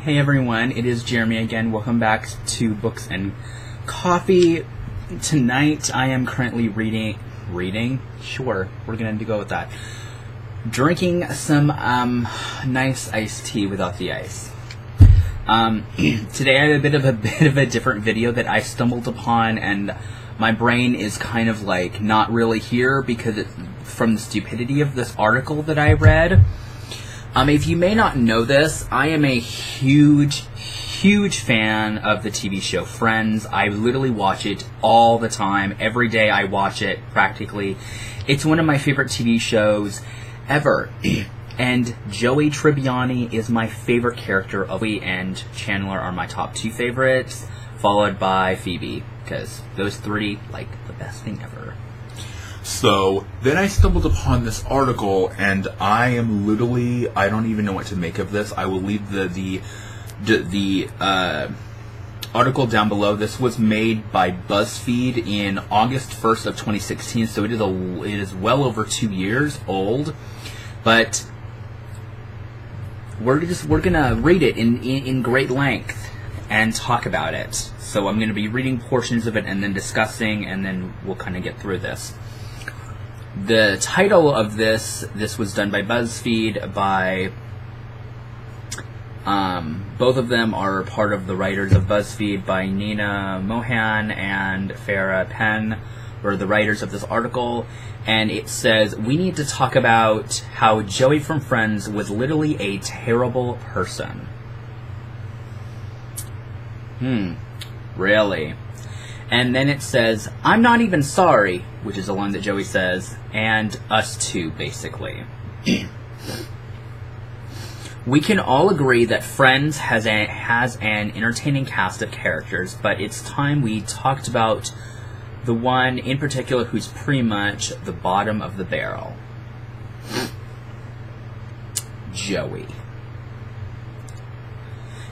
Hey everyone, it is Jeremy again. Welcome back to Books and Coffee. Tonight I am currently reading? Sure, we're going to go with that. Drinking some nice iced tea without the ice. Today I have a bit of a different video that I stumbled upon, and my brain is kind of like not really here because it's from the stupidity of this article that I read. If you may not know this, I am a huge fan of the TV show Friends. I literally watch it all the time. Every day I watch it, practically. It's one of my favorite TV shows ever. And Joey Tribbiani is my favorite character. Joey and Chandler are my top two favorites, followed by Phoebe, because those three, like, the best thing ever. So, then I stumbled upon this article, and I am literally, I don't even know what to make of this. I will leave the article down below. This was made by Buzzfeed in August 1st of 2016, so it is well over 2 years old. But we're gonna read it in great length and talk about it. So I'm gonna be reading portions of it and then discussing, and then we'll kind of get through this. The title of this was done by Buzzfeed by, both of them are part of the writers of Buzzfeed, by Nina Mohan and Farah Penn, were the writers of this article, and it says, we need to talk about how Joey from Friends was literally a terrible person. Really? And then it says, I'm not even sorry, which is the line that Joey says, and us too, basically. We can all agree that Friends has an entertaining cast of characters, but it's time we talked about the one in particular who's pretty much the bottom of the barrel. Joey.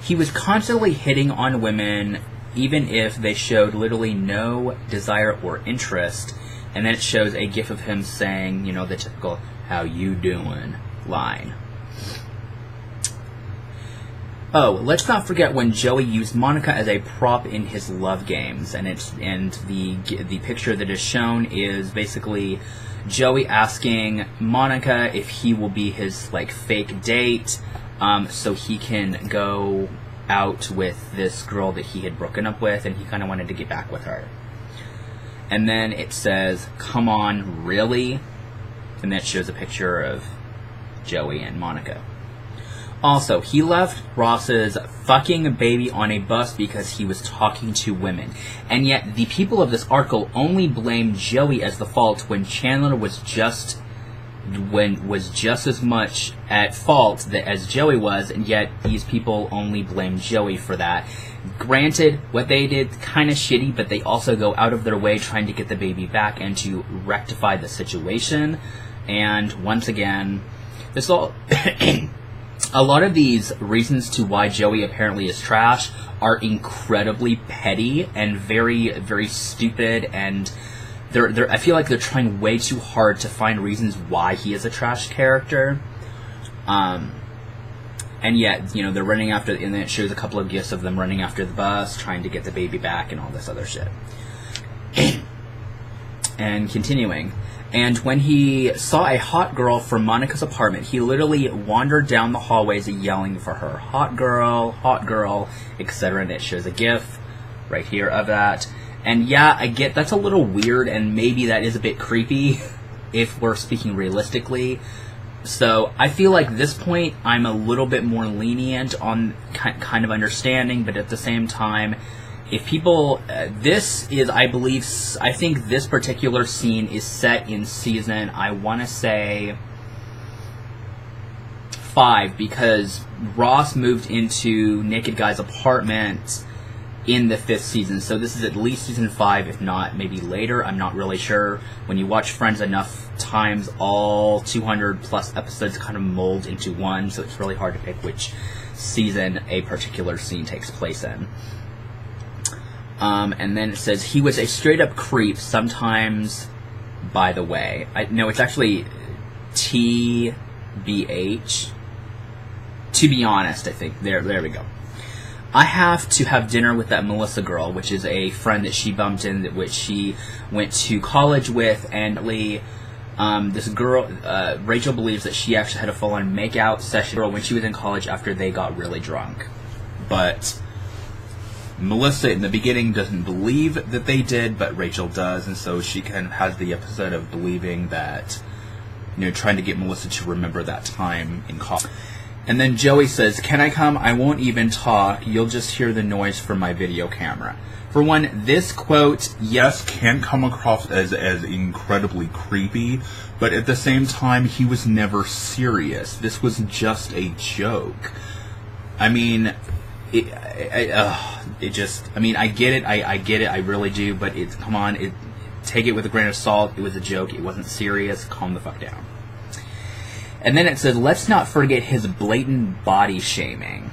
He was constantly hitting on women, even if they showed literally no desire or interest, and then it shows a gif of him saying, you know, the typical, how you doing line. Oh, let's not forget when Joey used Monica as a prop in his love games, and the picture that is shown is basically Joey asking Monica if he will be his, like, fake date, so he can go out with this girl that he had broken up with, and he kind of wanted to get back with her. And then it says, come on, really? And then it shows a picture of Joey and Monica. Also, he left Ross's fucking baby on a bus because he was talking to women. And yet, the people of this article only blame Joey as the fault when Chandler was just as much at fault as Joey was, and yet these people only blame Joey for that. Granted, what they did kind of shitty, but they also go out of their way trying to get the baby back and to rectify the situation. And once again, this all a lot of these reasons to why Joey apparently is trash are incredibly petty and very, very stupid, and I feel like they're trying way too hard to find reasons why he is a trash character. And yet, you know, they're running after, and then it shows a couple of gifs of them running after the bus, trying to get the baby back and all this other shit. And continuing. And when he saw a hot girl from Monica's apartment, he literally wandered down the hallways yelling for her. Hot girl, etc. And it shows a gif right here of that. And yeah, I get that's a little weird, and maybe that is a bit creepy if we're speaking realistically. So I feel like at this point I'm a little bit more lenient on kind of understanding, but at the same time, if people, this is, I think this particular scene is set in season, I want to say 5, because Ross moved into Naked Guy's apartment in the 5th season, so this is at least season 5, if not maybe later. I'm not really sure. When you watch Friends enough times, all 200 plus episodes kind of mold into one, so it's really hard to pick which season a particular scene takes place in. And then it says, he was a straight up creep, sometimes, by the way. No, it's actually TBH. To be honest, I think. There we go. I have to have dinner with that Melissa girl, which is a friend that she bumped in, which she went to college with, and this girl, Rachel believes that she actually had a full-on make-out session when she was in college after they got really drunk. But Melissa in the beginning doesn't believe that they did, but Rachel does, and so she kind of has the episode of believing that, trying to get Melissa to remember that time in college. And then Joey says, "Can I come? I won't even talk. You'll just hear the noise from my video camera." For one, this quote, yes, can come across as incredibly creepy, but at the same time, he was never serious. This was just a joke. I mean, I get it, I really do, but come on, take it with a grain of salt. It was a joke, it wasn't serious, calm the fuck down. And then it says, let's not forget his blatant body shaming.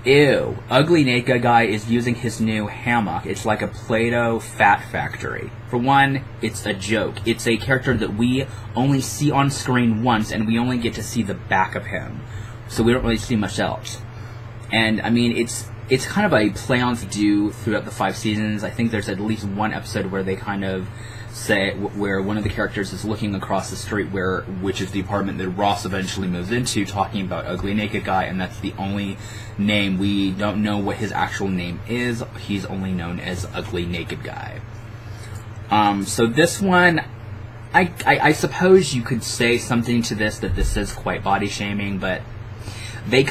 Ew, ugly naked guy is using his new hammock. It's like a Play-Doh fat factory. For one, it's a joke. It's a character that we only see on screen once, and we only get to see the back of him. So we don't really see much else. And, I mean, it's kind of a play on do throughout the 5 seasons. I think there's at least one episode where they kind of say, where one of the characters is looking across the street, which is the apartment that Ross eventually moves into, talking about ugly naked guy, and that's the only name. We don't know what his actual name is. He's only known as ugly naked guy. So this one, I suppose you could say something to this, that this is quite body shaming, but they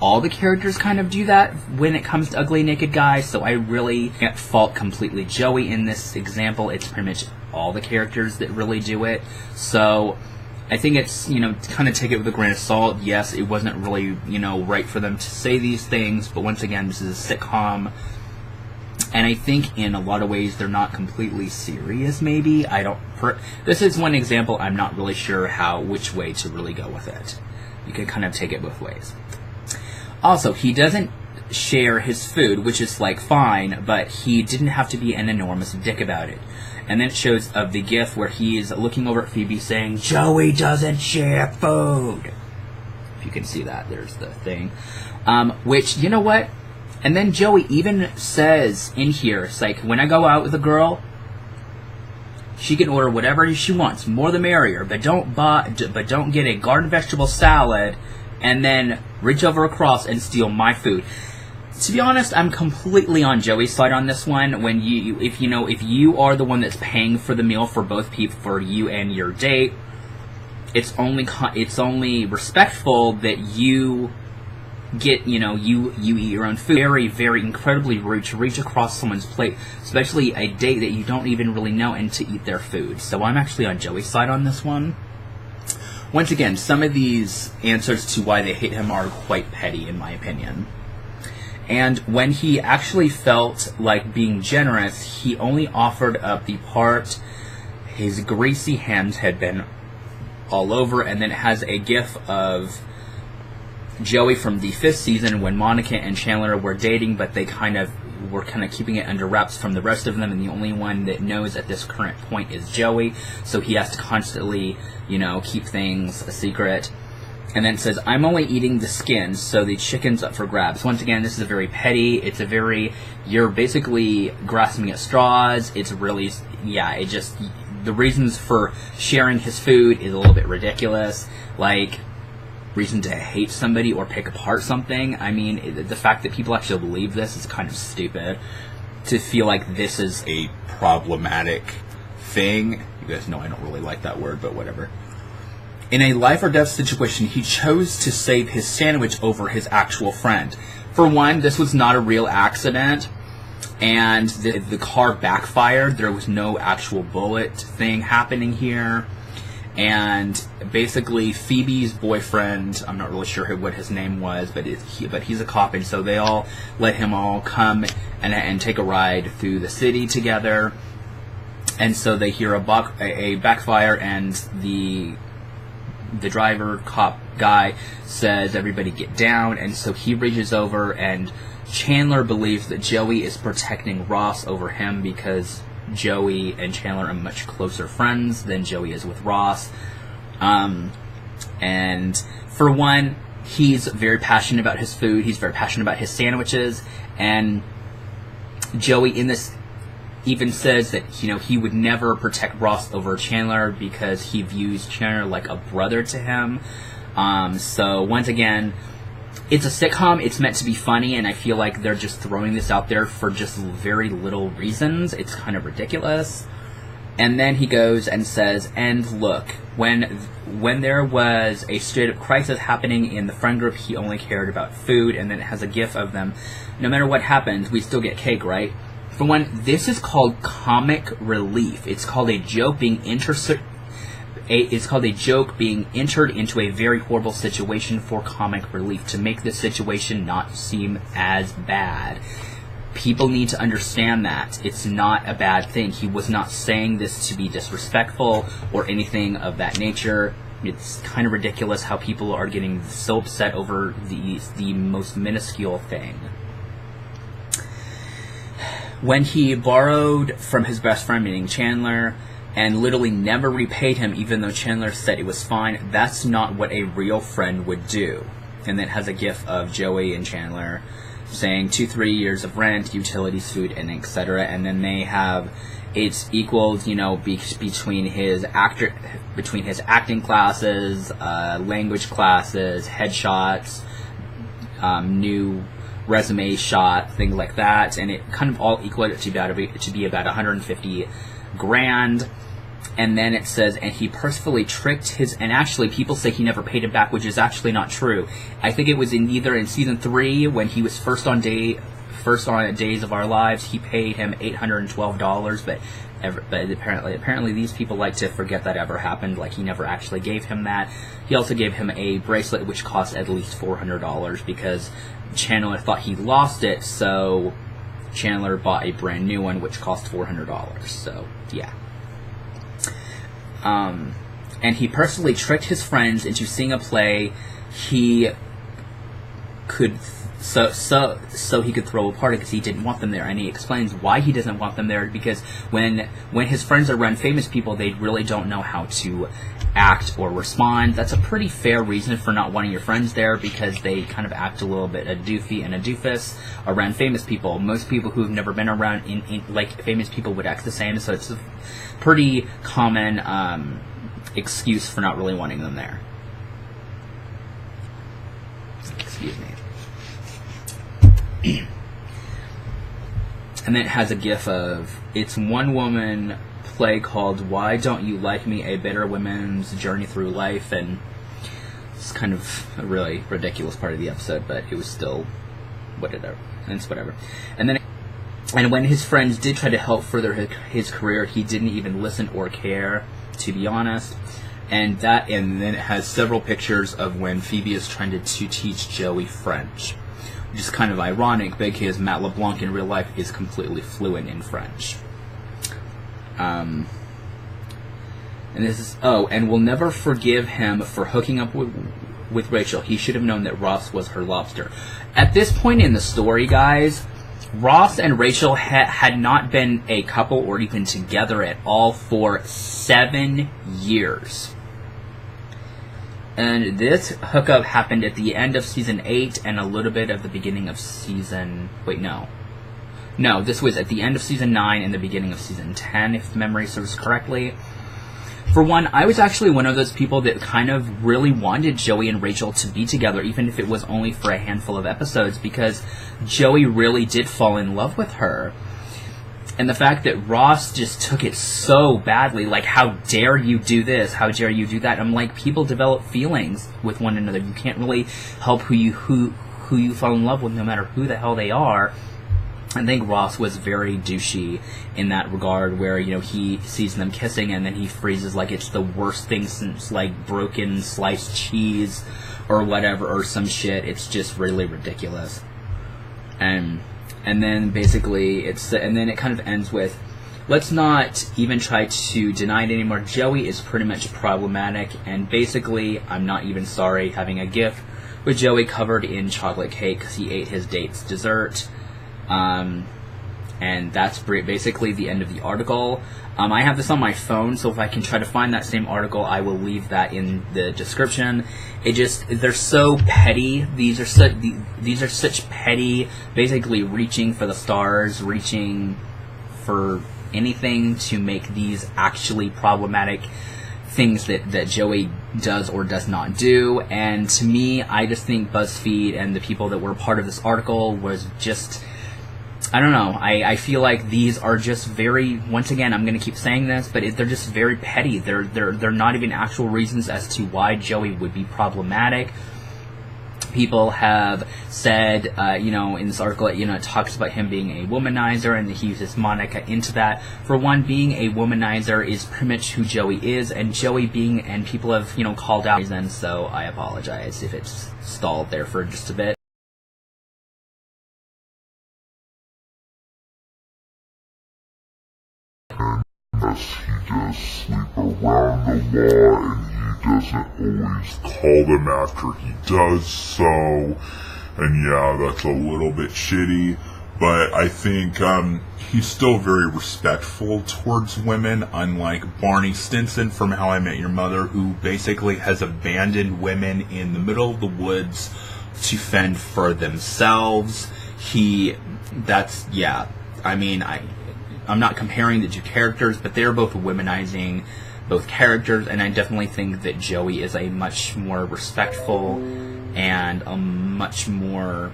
all the characters kind of do that when it comes to ugly naked guy, so I really can't fault completely Joey in this example. It's pretty much all the characters that really do it. So I think it's, kind of take it with a grain of salt. Yes, it wasn't really, right for them to say these things, but once again, this is a sitcom, and I think in a lot of ways they're not completely serious, maybe. This is one example. I'm not really sure which way to really go with it. You could kind of take it both ways. Also, he doesn't share his food, which is, fine, but he didn't have to be an enormous dick about it. And then it shows of the gif where he's looking over at Phoebe saying, "Joey doesn't share food." If you can see that, there's the thing. Which, you know what? And then Joey even says in here, it's like, when I go out with a girl, she can order whatever she wants, more the merrier, but don't get a garden vegetable salad and then reach over across and steal my food. To be honest, I'm completely on Joey's side on this one. When if you are the one that's paying for the meal for both people, for you and your date, it's only respectful that you get, you eat your own food. Very, very incredibly rude to reach across someone's plate, especially a date that you don't even really know, and to eat their food. So I'm actually on Joey's side on this one. Once again, some of these answers to why they hate him are quite petty, in my opinion. And when he actually felt like being generous, he only offered up the part his greasy hands had been all over, and then it has a gif of Joey from the 5th season when Monica and Chandler were dating, but they were keeping it under wraps from the rest of them, and the only one that knows at this current point is Joey, so he has to constantly, keep things a secret. And then it says, "I'm only eating the skins, so the chicken's up for grabs." Once again, this is a very petty, you're basically grasping at straws. It's really, the reasons for sharing his food is a little bit ridiculous. Reason to hate somebody or pick apart something. I mean, the fact that people actually believe this is kind of stupid. To feel like this is a problematic thing. You guys know I don't really like that word, but whatever. In a life or death situation, he chose to save his sandwich over his actual friend. For one, this was not a real accident, and the car backfired. There was no actual bullet thing happening here. And basically, Phoebe's boyfriend, I'm not really sure what his name was, but he's a cop, and so they all let him all come and take a ride through the city together. And so they hear a backfire, and the driver, cop guy, says, "Everybody get down." And so he reaches over, and Chandler believes that Joey is protecting Ross over him because Joey and Chandler are much closer friends than Joey is with Ross. And for one, he's very passionate about his food. He's very passionate about his sandwiches. And Joey in this even says that, you know, he would never protect Ross over Chandler because he views Chandler like a brother to him. So once again, it's a sitcom. It's meant to be funny, and I feel like they're just throwing this out there for just very little reasons. It's kind of ridiculous. And then he goes and says, and look, when there was a straight-up crisis happening in the friend group, he only cared about food, and then it has a gif of them. No matter what happens, we still get cake, right? For one, this is called comic relief. It's called a joke being it's called a joke being entered into a very horrible situation for comic relief, to make the situation not seem as bad. People need to understand that. It's not a bad thing. He was not saying this to be disrespectful or anything of that nature. It's kind of ridiculous how people are getting so upset over the most minuscule thing. When he borrowed from his best friend, meaning Chandler, and literally never repaid him even though Chandler said it was fine, that's not what a real friend would do. And then it has a gif of Joey and Chandler saying 2-3 years of rent, utilities, food, and etc. And then they have it's equals, you know, between his acting classes, language classes, headshots, new resume shot, things like that, and it kind of all equaled it to be about 150 grand. And then it says, and he purposefully tricked his, and actually people say he never paid him back, which is actually not true. I think it was either in season 3 when he was first on Days of Our Lives, he paid him $812, but apparently these people like to forget that ever happened. Like, he never actually gave him that. He also gave him a bracelet which cost at least $400 because Chandler thought he lost it, so Chandler bought a brand new one which cost $400. So yeah. And he personally tricked his friends into seeing a play he could so he could throw a party because he didn't want them there. And he explains why he doesn't want them there, because when his friends are around famous people, they really don't know how to act or respond. That's a pretty fair reason for not wanting your friends there, because they kind of act a little bit a doofy and a doofus around famous people. Most people who've never been around like famous people would act the same, so it's a pretty common excuse for not really wanting them there. Excuse me. And then it has a gif of, it's one woman play called Why Don't You Like Me? A Bitter Woman's Journey Through Life, and it's kind of a really ridiculous part of the episode, but it was still whatever. And it's whatever. And when his friends did try to help further his career, he didn't even listen or care, to be honest. And then it has several pictures of when Phoebe is trying to teach Joey French, which is kind of ironic because Matt LeBlanc in real life is completely fluent in French. And this is, and we'll never forgive him for hooking up with Rachel. He should have known that Ross was her lobster. At this point in the story, guys, Ross and Rachel had not been a couple or even together at all for 7 years. And this hookup happened at the end of season 8 and a little bit of the beginning of season... Wait, no. No, this was at the end of season 9 and the beginning of season 10, if memory serves correctly. For one, I was actually one of those people that kind of really wanted Joey and Rachel to be together, even if it was only for a handful of episodes, because Joey really did fall in love with her. And the fact that Ross just took it so badly, like, how dare you do this, how dare you do that? I'm like, people develop feelings with one another. You can't really help who you fall in love with, no matter who the hell they are. I think Ross was very douchey in that regard, where, you know, he sees them kissing and then he freezes like it's the worst thing since, like, broken sliced cheese or whatever, or some shit. It's just really ridiculous. And then basically and then it kind of ends with, let's not even try to deny it anymore. Joey is pretty much problematic, and basically, I'm not even sorry, having a gif with Joey covered in chocolate cake because he ate his date's dessert. And that's basically the end of the article. I have this on my phone, so if I can try to find that same article, I will leave that in the description. They're so petty. These are such petty, basically reaching for the stars, reaching for anything to make these actually problematic things that Joey does or does not do. And to me, I just think BuzzFeed and the people that were part of this article was just, I don't know. I feel like these are just very, once again, I'm going to keep saying this, but they're just very petty. They're not even actual reasons as to why Joey would be problematic. People have said, in this article, it talks about him being a womanizer, and he uses Monica into that. For one, being a womanizer is pretty much who Joey is, and and people have, called out reasons, so I apologize if it's stalled there for just a bit. Yes, he does sleep around the law, and he doesn't always call them after he does so. And yeah, that's a little bit shitty, but I think he's still very respectful towards women, unlike Barney Stinson from How I Met Your Mother, who basically has abandoned women in the middle of the woods to fend for themselves. I'm not comparing the two characters, but they're both womanizing both characters, and I definitely think that Joey is a much more respectful and a much more,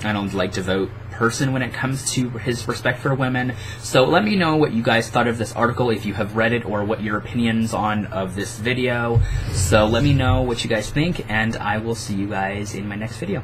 I don't like to vote, person when it comes to his respect for women. So let me know what you guys thought of this article, if you have read it, or what your opinions of this video. So let me know what you guys think, and I will see you guys in my next video.